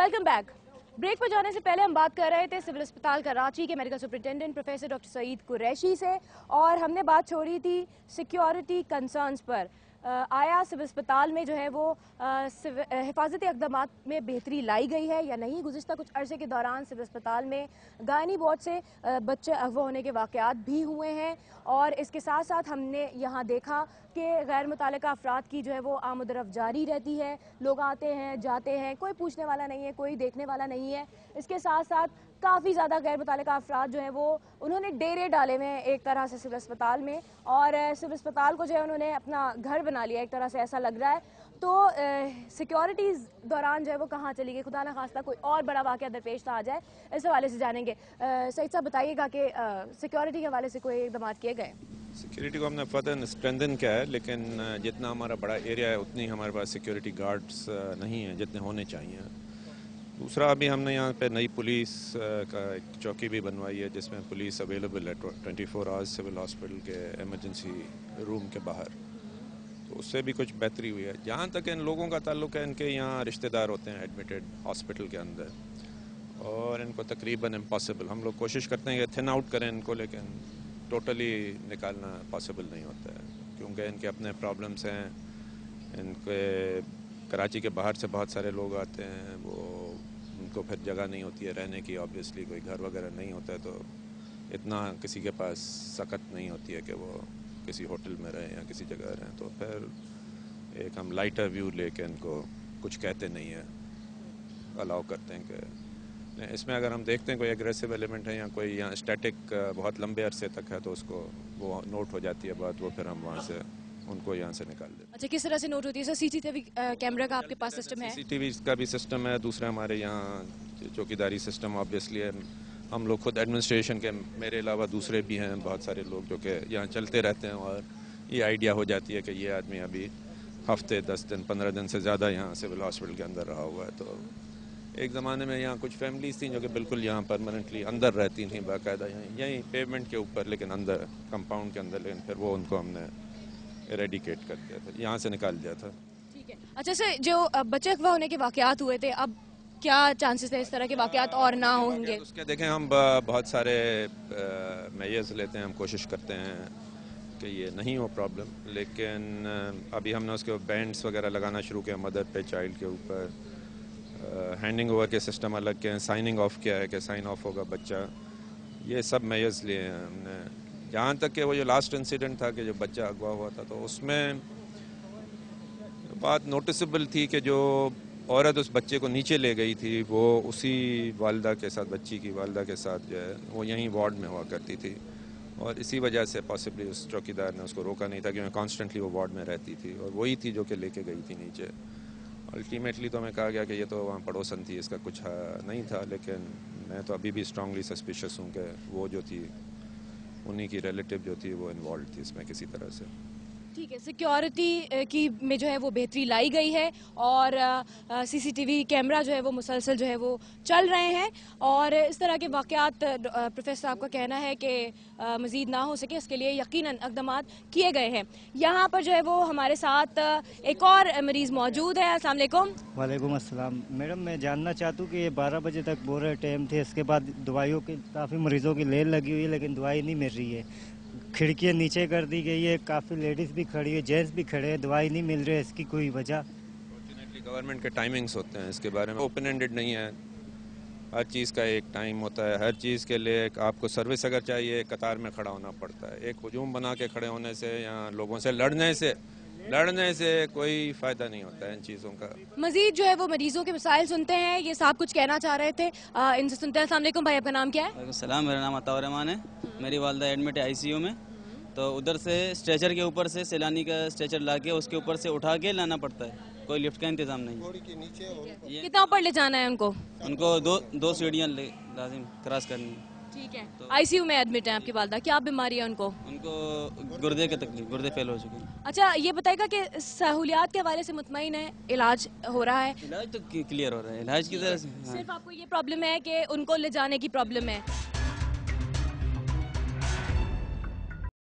Welcome back. Break पर जाने से पहले हम बात कर रहे थे सिविल अस्पताल कराची के medical superintendent professor doctor Saeed Qureshi से, और हमने बात छोड़ी थी सिक्योरिटी कंसर्न्स पर। आया सिविल अस्पताल में जो है वो हिफाजती इक़दामात में बेहतरी लाई गई है या नहीं। गुज़िश्ता कुछ अरसे के दौरान सिविल अस्पताल में गायनी वार्ड से बच्चे अगवा होने के वाक़यात भी हुए हैं, और इसके साथ साथ हमने यहाँ देखा कि गैर मुतालिका अफराद की जो है वो आमद-ओ-रफ़्त जारी रहती है। लोग आते हैं जाते हैं, कोई पूछने वाला नहीं है, कोई देखने वाला नहीं है। इसके साथ साथ काफ़ी ज़्यादा गैर मुतालिका अफराद जो हैं वो उन्होंने डेरे डाले हुए हैं एक तरह से सिविल अस्पताल में, और सिविल अस्पताल को जो है उन्होंने अपना घर बना लिया, एक तरह से ऐसा लग रहा है। तो सिक्योरिटीज़ दौरान जो है वो कहाँ चली गई, खुदा न खास्ता कोई और बड़ा वाक़या दरपेश आ जाए, इस हवाले से जानेंगे। सईद साहब बताइएगा कि सिक्योरिटी के हवाले से कोई इक़दाम किए गए? सिक्योरिटी को हमने फर्दर स्ट्रेंथन किया है, लेकिन जितना हमारा बड़ा एरिया है उतनी हमारे पास सिक्योरिटी गार्ड्स नहीं हैं जितने होने चाहिए। दूसरा, अभी हमने यहाँ पे नई पुलिस का एक चौकी भी बनवाई है जिसमें पुलिस अवेलेबल है 24 आवर्स सिविल हॉस्पिटल के एमरजेंसी रूम के बाहर, तो उससे भी कुछ बेहतरी हुई है। जहाँ तक इन लोगों का ताल्लुक है, इनके यहाँ रिश्तेदार होते हैं एडमिटेड हॉस्पिटल के अंदर, और इनको तकरीबन इम्पॉसिबल, हम लोग कोशिश करते हैं कि थिन आउट करें इनको, लेकिन टोटली निकालना पॉसिबल नहीं होता है क्योंकि इनके अपने प्रॉब्लम्स हैं। इनके कराची के बाहर से बहुत सारे लोग आते हैं, वो उनको फिर जगह नहीं होती है रहने की, ऑब्वियसली कोई घर वगैरह नहीं होता है, तो इतना किसी के पास सकत नहीं होती है कि वो किसी होटल में रहें या किसी जगह रहें, तो फिर एक हम लाइटर व्यू लेके इनको कुछ कहते नहीं है, अलाउ करते हैं कि इसमें अगर हम देखते हैं कोई एग्रेसिव एलिमेंट है या कोई यहाँ स्टैटिक बहुत लंबे अरसे तक है तो उसको वो नोट हो जाती है बात, वो फिर हम वहाँ से उनको यहाँ से निकाल देते हैं। अच्छा, किस तरह से नोट होती है सर? सीसीटीवी कैमरा का आपके पास सिस्टम है? सीसीटीवी का भी सिस्टम है। दूसरा, हमारे यहाँ चौकीदारी सिस्टम ऑब्वियसली है। हम लोग खुद एडमिनिस्ट्रेशन के मेरे अलावा दूसरे भी हैं बहुत सारे लोग जो कि यहाँ चलते रहते हैं, और ये आइडिया हो जाती है कि ये आदमी अभी हफ्ते 10 दिन 15 दिन से ज़्यादा यहाँ सिविल हॉस्पिटल के अंदर रहा हुआ है। तो एक ज़माने में यहाँ कुछ फैमिलीज थी जो कि बिल्कुल यहाँ परमानेंटली अंदर रहती थी, बाकायदा यहीं पेमेंट के ऊपर, लेकिन अंदर कंपाउंड के अंदर, लेकिन फिर वो उनको हमने एरेडिकेट कर दिया था, यहाँ से निकाल दिया था। ठीक है। अच्छा सर, जो बच्चे अगवा होने के वाक़यात हुए थे, अब क्या चांसेस है इस तरह के वाक़यात और ना होंगे? उसके देखें, हम बहुत सारे मेजर्स लेते हैं, हम कोशिश करते हैं कि ये नहीं हो प्रॉब्लम, लेकिन अभी हमने उसके बैंड्स वगैरह लगाना शुरू किया मदर पे चाइल्ड के ऊपर, हैंडिंग ओवर के सिस्टम अलग के हैं, साइनिंग ऑफ किया है कि साइन ऑफ होगा बच्चा, ये सब मेजर्स लिए हैं हमने। जहाँ तक कि वो जो लास्ट इंसिडेंट था कि जो बच्चा अगवा हुआ था, तो उसमें बात नोटिसेबल थी कि जो औरत उस बच्चे को नीचे ले गई थी वो उसी वालदा के साथ, बच्ची की वालदा के साथ जो है वो यहीं वार्ड में हुआ करती थी, और इसी वजह से पॉसिबली उस चौकीदार ने उसको रोका नहीं था क्योंकि कॉन्स्टेंटली वो वार्ड में रहती थी, और वही थी जो कि लेके गई थी नीचे। अल्टीमेटली तो हमें कहा गया कि ये तो वहाँ पड़ोसन थी, इसका कुछ नहीं था, लेकिन मैं तो अभी भी स्ट्रांगली सस्पिशियस हूँ कि वो जो थी उन्हीं की रिलेटिव जो थी वो इन्वॉल्व थी इसमें किसी तरह से। ठीक है, सिक्योरिटी की में जो है वो बेहतरी लाई गई है, और सीसीटीवी कैमरा जो है वो मुसलसल जो है वो चल रहे हैं, और इस तरह के वाक़यात प्रोफेसर साहब का कहना है कि मज़ीद ना हो सके, इसके लिए यकीनन इक़दामात किए गए हैं। यहाँ पर जो है वो हमारे साथ एक और मरीज़ मौजूद है। अस्सलाम वालेकुम। वालेकुम अस्सलाम। मैडम, मैं जानना चाहता हूँ कि ये 12 बजे तक पूरे टाइम थे, इसके बाद दवाइयों की काफ़ी मरीज़ों की लेन लगी हुई है लेकिन दवाई नहीं मिल रही है, खिड़कियाँ नीचे कर दी गई है, काफ़ी लेडीज़ भी खड़ी है, जेंट्स भी खड़े हैं, दवाई नहीं मिल रही है, इसकी कोई वजह? फॉर्चुनेटली गवर्नमेंट के टाइमिंग्स होते हैं, इसके बारे में ओपन एंडेड नहीं है, हर चीज़ का एक टाइम होता है, हर चीज़ के लिए आपको सर्विस अगर चाहिए कतार में खड़ा होना पड़ता है। एक हुजूम बना के खड़े होने से या लोगों से लड़ने से कोई फ़ायदा नहीं होता है इन चीज़ों का। मजीद जो है वो मरीजों के मसाइल सुनते हैं, ये साहब कुछ कहना चाह रहे थे, इनसे सुनते हैं। अस्सलाम वालेकुम भाई, आपका नाम क्या है? सलाम, मेरा नाम अताउर रहमान है। मेरी वालदा एडमिट है आईसीयू में, तो उधर से स्ट्रेचर के ऊपर से सैलानी का स्ट्रेचर ला के उसके ऊपर से उठा के लाना पड़ता है, कोई लिफ्ट का इंतजाम नहीं है। कितना ऊपर ले जाना है उनको? उनको दो सीढ़ियाँ लाजिम क्रॉस करनी है। ठीक है। आईसीयू में एडमिट है आपकी वालदा, क्या बीमारी है उनको? उनको गुर्दे की तकलीफ, गुर्दे फेल हो चुके हैं। अच्छा, ये बताएगा कि सहूलियात के हवाले से मुतमईन है, इलाज हो रहा है? इलाज तो क्लियर हो रहा है, इलाज की तरह से। सिर्फ आपको ये प्रॉब्लम है कि उनको ले जाने की प्रॉब्लम है?